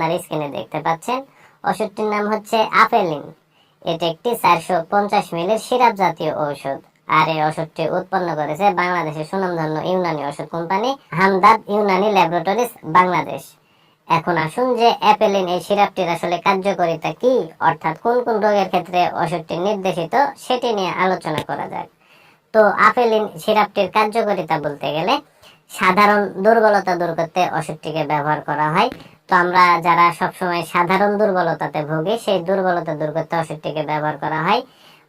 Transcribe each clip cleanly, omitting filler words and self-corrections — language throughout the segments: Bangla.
আপনারা স্ক্রিনে দেখতে পাচ্ছেন। ওষুধটির নাম হচ্ছে আপেলিন। এটি একটি 450 মিলির সিরাপ জাতীয় ঔষধ। আর এই ওষুধটি উৎপন্ন করেছে বাংলাদেশের সুনামধন্য ইউনানি ওষুধ কোম্পানি হামদার্দ ইউনানি ল্যাবরেটরিজ বাংলাদেশ। এখন আসুন যে অ্যাপেলিন এই সিরাপটির আসলে কার্যকারিতা কি, অর্থাৎ কোন কোন রোগের ক্ষেত্রে ওষুধটি নির্দেশিত, সেটি নিয়ে আলোচনা করা যাক। তো আপেলিন সিরাপটির কার্যকারিতা বলতে গেলে সাধারণ দুর্বলতা দূর করতে ওষুধটিকে ব্যবহার করা হয়। তো আমরা যারা সবসময় সাধারণ দুর্বলতাতে ভুগি, সেই দুর্বলতা দূর করতে ওষুধটিকে ব্যবহার করা হয়।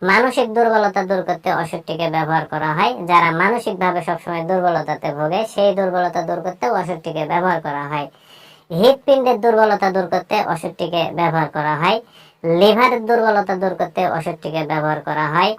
মানসিক দুর্বলতা দূর করতে ওষুধটিকে ব্যবহার করা হয়। যারা মানসিকভাবে সবসময় দুর্বলতাতে ভোগে, সেই দুর্বলতা দূর করতে ওষুধটিকে ব্যবহার করা হয়। হৃৎপিণ্ডের দুর্বলতা দূর করতে ওষুধটিকে ব্যবহার করা হয়। লিভারের দুর্বলতা দূর করতে ওষুধটিকে ব্যবহার করা হয়।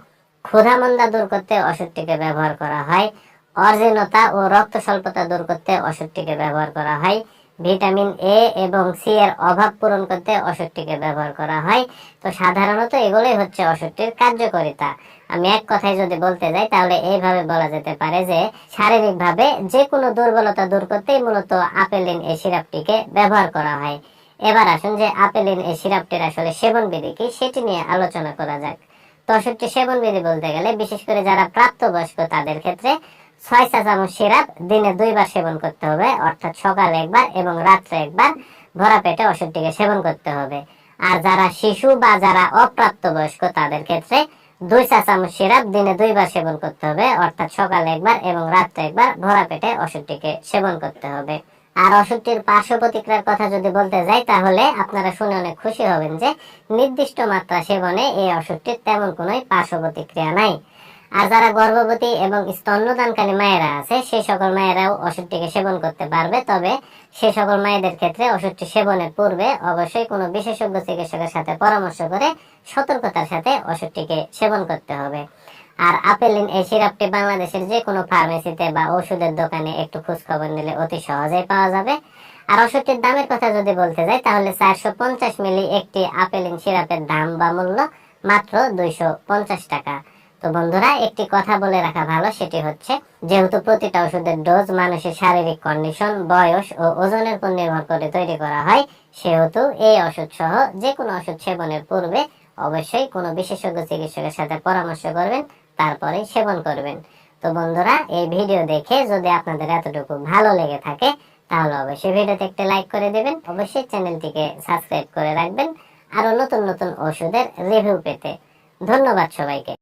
ক্ষুধামন্দা দূর করতে ওষুধটিকে ব্যবহার করা হয়। অর্জিনতা ও রক্ত স্বল্পতা দূর করতে ওষুধটিকে ব্যবহার করা হয়। ভিটামিন এ এবং সি এর অভাব পূরণ করতে ওষুধটিকে ব্যবহার করা হয়। তো সাধারণত এগুলোই হচ্ছে ওষুধটির কার্যকারিতা। আমি এক কথায় যদি বলতে যাই তাহলে এইভাবে বলা যেতে পারে যে শারীরিকভাবে যে কোনো দুর্বলতা দূর করতেই মূলত আপেলিন এই সিরাপটিকে ব্যবহার করা হয়। এবার আসুন যে আপেলিন এই সিরাপটির আসলে সেবনবিধি কি, সেটি নিয়ে আলোচনা করা যাক। তো ওষুধটি সেবনবিধি বলতে গেলে বিশেষ করে যারা প্রাপ্তবয়স্ক তাদের ক্ষেত্রে 6 চা চামচ সিরাপ দিনে 2 বার সেবন করতে হবে, অর্থাৎ সকালে একবার এবং রাত্রে একবার ভরা পেটে ওষুধটিকে সেবন করতে হবে। আর যারা শিশু বা যারা অপ্রাপ্তবয়স্ক তাদের ক্ষেত্রে 2 চা চামচ সিরাপ দিনে 2 বার সেবন করতে হবে, অর্থাৎ সকালে একবার এবং রাত্রে একবার ভরা পেটে ওষুধটিকে সেবন করতে হবে। আর ওষুধটির পার্শ্ব প্রতিক্রিয়ার কথা যদি বলতে যাই তাহলে আপনারা শুনে অনেক খুশি হবেন যে নির্দিষ্ট মাত্রা সেবনে এই ওষুধটির তেমন কোনো পার্শ্ব প্রতিক্রিয়া নাই। আর যারা গর্ভবতী এবং স্তন্যদানকারী মায়েরা আছে, সেই সকল মায়েরাও ওষুধটিকে সেবন করতে পারবে। তবে সেই সকল মায়েদের ক্ষেত্রে ওষুধটি সেবনের পূর্বে অবশ্যই কোনো বিশেষজ্ঞ চিকিৎসকের সাথে পরামর্শ করে সতর্কতার সাথে ওষুধটিকে সেবন করতে হবে। আর আপেলিন এই সিরাপটি বাংলাদেশের যে কোনো ফার্মেসিতে বা ওষুধের দোকানে একটু খোঁজ খবর নিলে অতি সহজেই পাওয়া যাবে। আর ওষুধটির দামের কথা যদি বলতে যাই তাহলে 450 মিলি একটি আপেলিন সিরাপের দাম বা মূল্য মাত্র 250 টাকা। তো বন্ধুরা, একটি কথা বলে রাখা ভালো, সেটি হচ্ছে যেহেতু প্রতিটা ওষুধের ডোজ মানুষের শারীরিক কন্ডিশন, বয়স ও ওজনের উপর নির্ভর করে তৈরি করা হয়, সেহেতু এই ওষুধ সহ যে কোনো ওষুধ সেবনের পূর্বে অবশ্যই কোনো বিশেষজ্ঞ চিকিৎসকের সাথে পরামর্শ করবেন, তারপরে সেবন করবেন। তো বন্ধুরা, এই ভিডিও দেখে যদি আপনাদের এতটুকু ভালো লেগে থাকে তাহলে অবশ্যই ভিডিওতে একটা লাইক করে দেবেন, অবশ্যই চ্যানেলটিকে সাবস্ক্রাইব করে রাখবেন আরো নতুন নতুন ওষুধের রিভিউ পেতে। ধন্যবাদ সবাইকে।